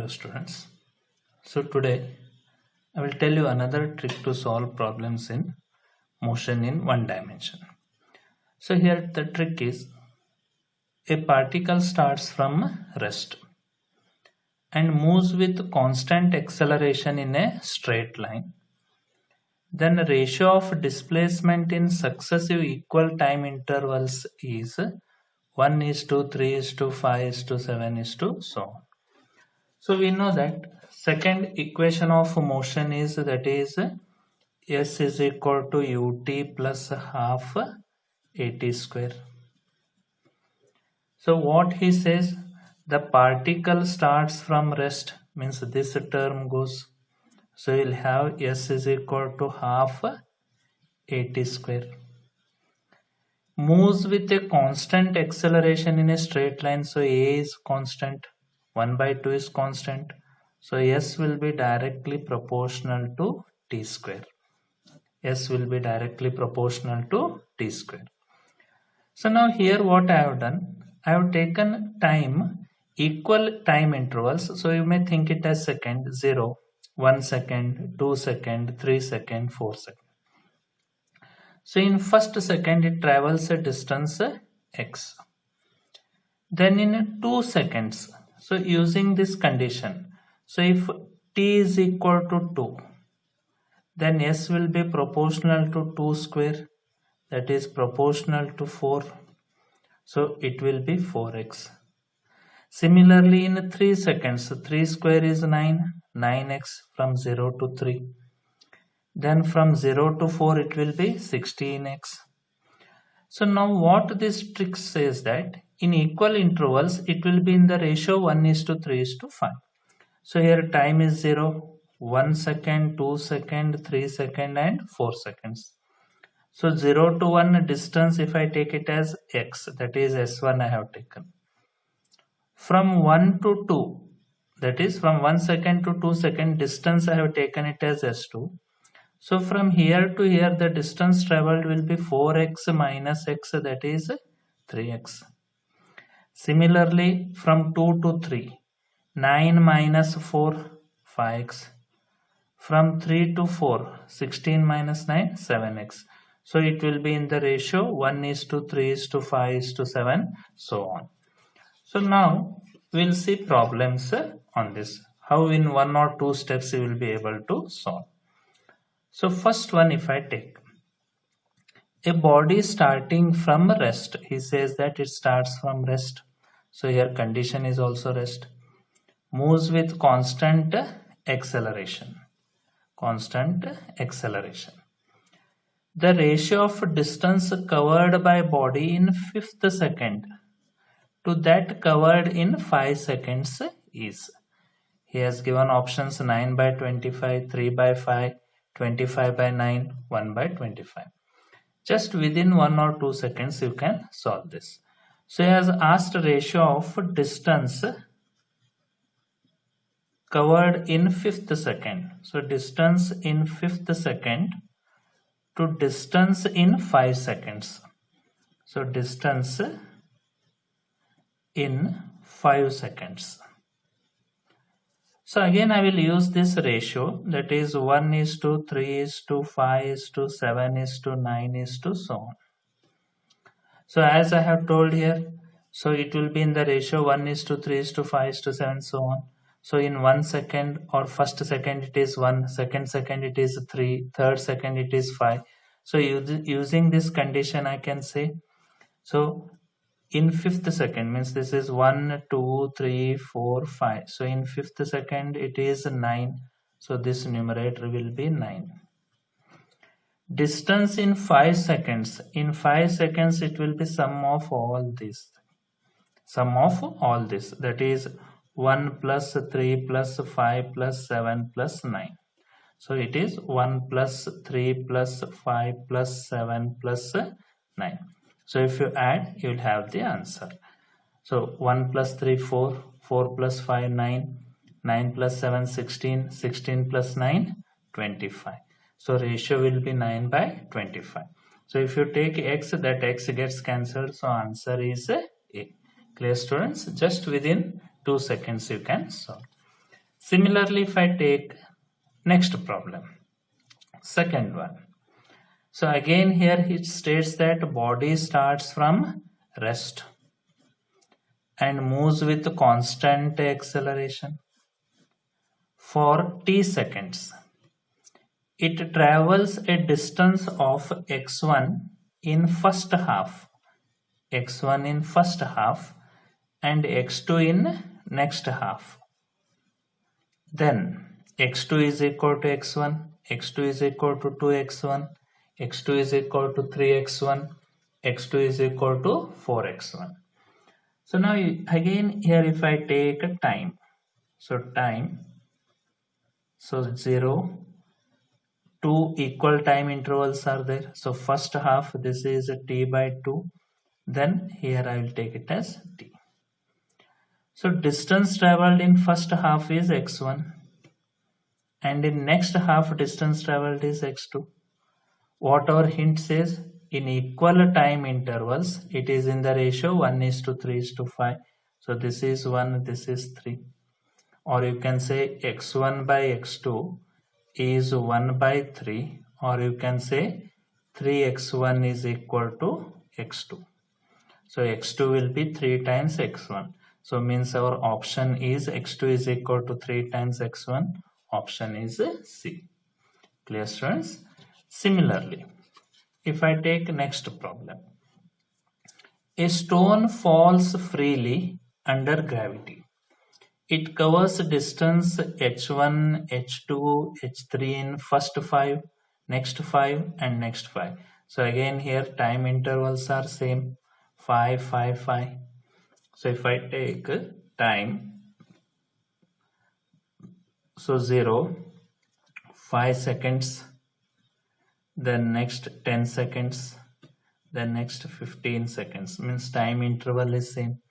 Hello students. So today I will tell you another trick to solve problems in motion in one dimension. So here the trick is a particle starts from rest and moves with constant acceleration in a straight line. Then the ratio of displacement in successive equal time intervals is 1 is to 3 is to 5 is to 7 is to so on. So we know that second equation of motion is that is S is equal to ut plus half at square. So what he says, the particle starts from rest, means this term goes. So you'll have S is equal to half at square. Moves with a constant acceleration in a straight line. So A is constant, 1 by 2 is constant. So S will be directly proportional to t square. S will be directly proportional to t square. So now here what I have done, I have taken time, equal time intervals. So you may think it as second, 0, 1 second, 2 second, 3 second, 4 second. So in first second it travels a distance x. Then in 2 seconds, so using this condition, so if t is equal to 2, then s will be proportional to 2 square, that is proportional to 4. So it will be 4x. Similarly in 3 seconds, 3 square is 9, 9x from 0 to 3. Then from 0 to 4 it will be 16x. So now what this trick says that in equal intervals it will be in the ratio 1 is to 3 is to 5. So here time is 0, 1 second, 2 second, 3 second and 4 seconds. So 0 to 1 distance, if I take it as x, that is s1 I have taken. From 1 to 2, that is from 1 second to 2 second distance, I have taken it as s2. So from here to here the distance traveled will be 4x minus x, that is 3x. Similarly from 2 to 3, 9 minus 4, 5x. From 3 to 4, 16 minus 9, 7x. So it will be in the ratio 1 is to 3 is to 5 is to 7, so on. So now we will see problems on this. How in 1 or 2 steps you will be able to solve. So first one, if I take a body starting from rest, he says that it starts from rest. So here condition is also rest. Moves with constant acceleration. Constant acceleration. The ratio of distance covered by body in 5th second to that covered in 5 seconds is. He has given options 9 by 25, 3 by 5, 25 by 9, 1 by 25. Just within 1 or 2 seconds you can solve this. So he has asked ratio of distance covered in 5th second. So distance in 5th second to distance in 5 seconds. So distance in 5 seconds. So again I will use this ratio, that is 1 is to 3 is to 5 is to 7 is to 9 is to so on. So as I have told here, so it will be in the ratio 1 is to 3 is to 5 is to 7 so on. So in 1 second or first second it is 1, second it is 3, third second it is 5. So using this condition I can say, so in 5th second means this is 1, 2, 3, 4, 5. So in 5th second it is 9. So this numerator will be 9. Distance in 5 seconds. In 5 seconds it will be sum of all this. Sum of all this. That is 1 plus 3 plus 5 plus 7 plus 9. So it is 1 plus 3 plus 5 plus 7 plus 9. So if you add, you will have the answer. So 1 plus 3, 4, 4 plus 5, 9, 9 plus 7, 16, 16 plus 9, 25. So ratio will be 9 by 25. So if you take x, that x gets cancelled. So answer is A. Clear students? Just within 2 seconds you can solve. Similarly, if I take next problem, second one. So again here it states that body starts from rest and moves with constant acceleration for t seconds. It travels a distance of x1 in first half, x1 in first half and x2 in next half. Then x2 is equal to x1, x2 is equal to 2x1, x2 is equal to 3x1, x2 is equal to 4x1. So now again here if I take a time, so time, so 0, 2 equal time intervals are there. So first half, this is t by 2, then here I will take it as t. So distance traveled in first half is x1 and in next half distance traveled is x2. What our hint says, in equal time intervals, it is in the ratio 1:3:5. So this is 1, this is 3. Or you can say x1 by x2 is 1 by 3, or you can say 3x1 is equal to x2. So x2 will be 3 times x1. So means our option is x2 is equal to 3 times x1. Option is C. Clear, students? Similarly, if I take next problem, a stone falls freely under gravity. It covers distance h1, h2, h3 in first 5, next 5 and next 5. So again here time intervals are same, 5, 5, 5. So if I take time, so 0, 5 seconds, then next 10 seconds, then next 15 seconds, means time interval is same.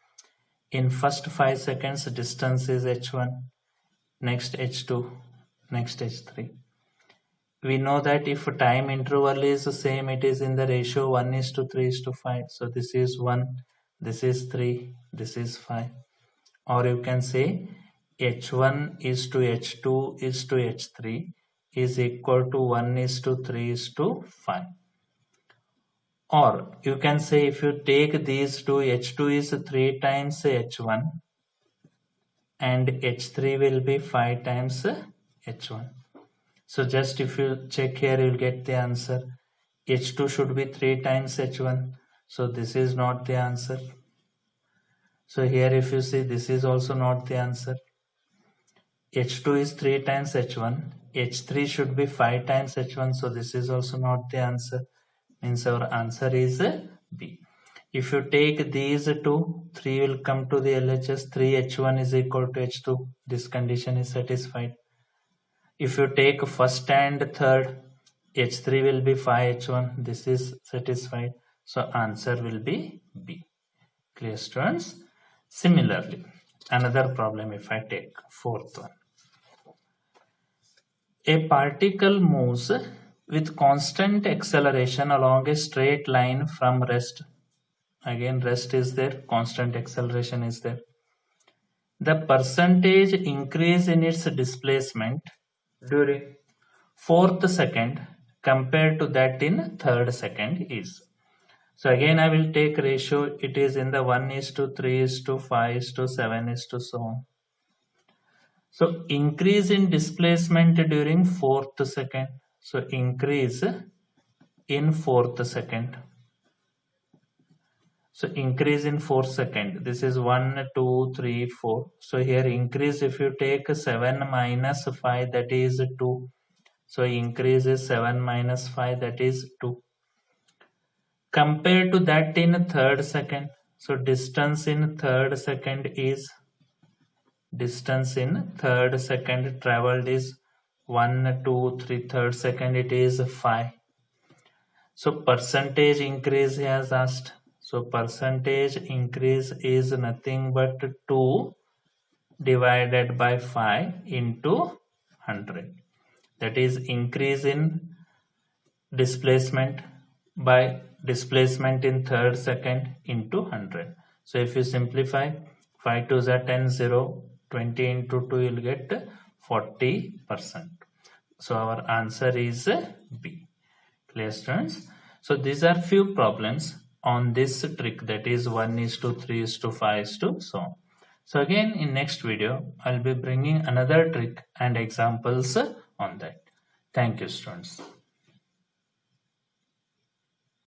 In first 5 seconds distance is h1, next h2, next h3. We know that if time interval is the same, it is in the ratio 1:3:5. So this is 1, this is 3, this is 5. Or you can say h1 is to h2 is to h3 is equal to 1:3:5. Or you can say if you take these two, h2 is 3 times h1 and h3 will be 5 times h1. So just if you check here, you'll get the answer. h2 should be 3 times h1. So this is not the answer. So here if you see, this is also not the answer. h2 is 3 times h1. h3 should be 5 times h1. So this is also not the answer. Means our answer is B. If you take these two, 3 will come to the LHS. 3h1 is equal to h2. This condition is satisfied. If you take first and third, h3 will be 5h1. This is satisfied. So answer will be B. Clear, students? Similarly, another problem if I take fourth one. A particle moves with constant acceleration along a straight line from rest. Again, rest is there, constant acceleration is there. The percentage increase in its displacement during fourth second compared to that in third second is. So again I will take ratio, it is in the 1:3:5:7 so on. So increase in displacement during fourth second. So increase in fourth second. So increase in 4 second. This is 1, 2, 3, 4. So here increase, if you take 7 minus 5, that is 2. So increase is 7 minus 5, that is 2. Compared to that in third second. So distance in third second traveled is 1, 2, 3, third second it is 5. So percentage increase he has asked. So percentage increase is nothing but 2 divided by 5 into 100. That is increase in displacement by displacement in third second into 100. So if you simplify, 5 2s are 10, 0, 20 into 2 you'll get 40%. So our answer is B. Clear, students? So these are few problems on this trick, that is 1:3:5 so on. So again in next video I'll be bringing another trick and examples on that. Thank you, students.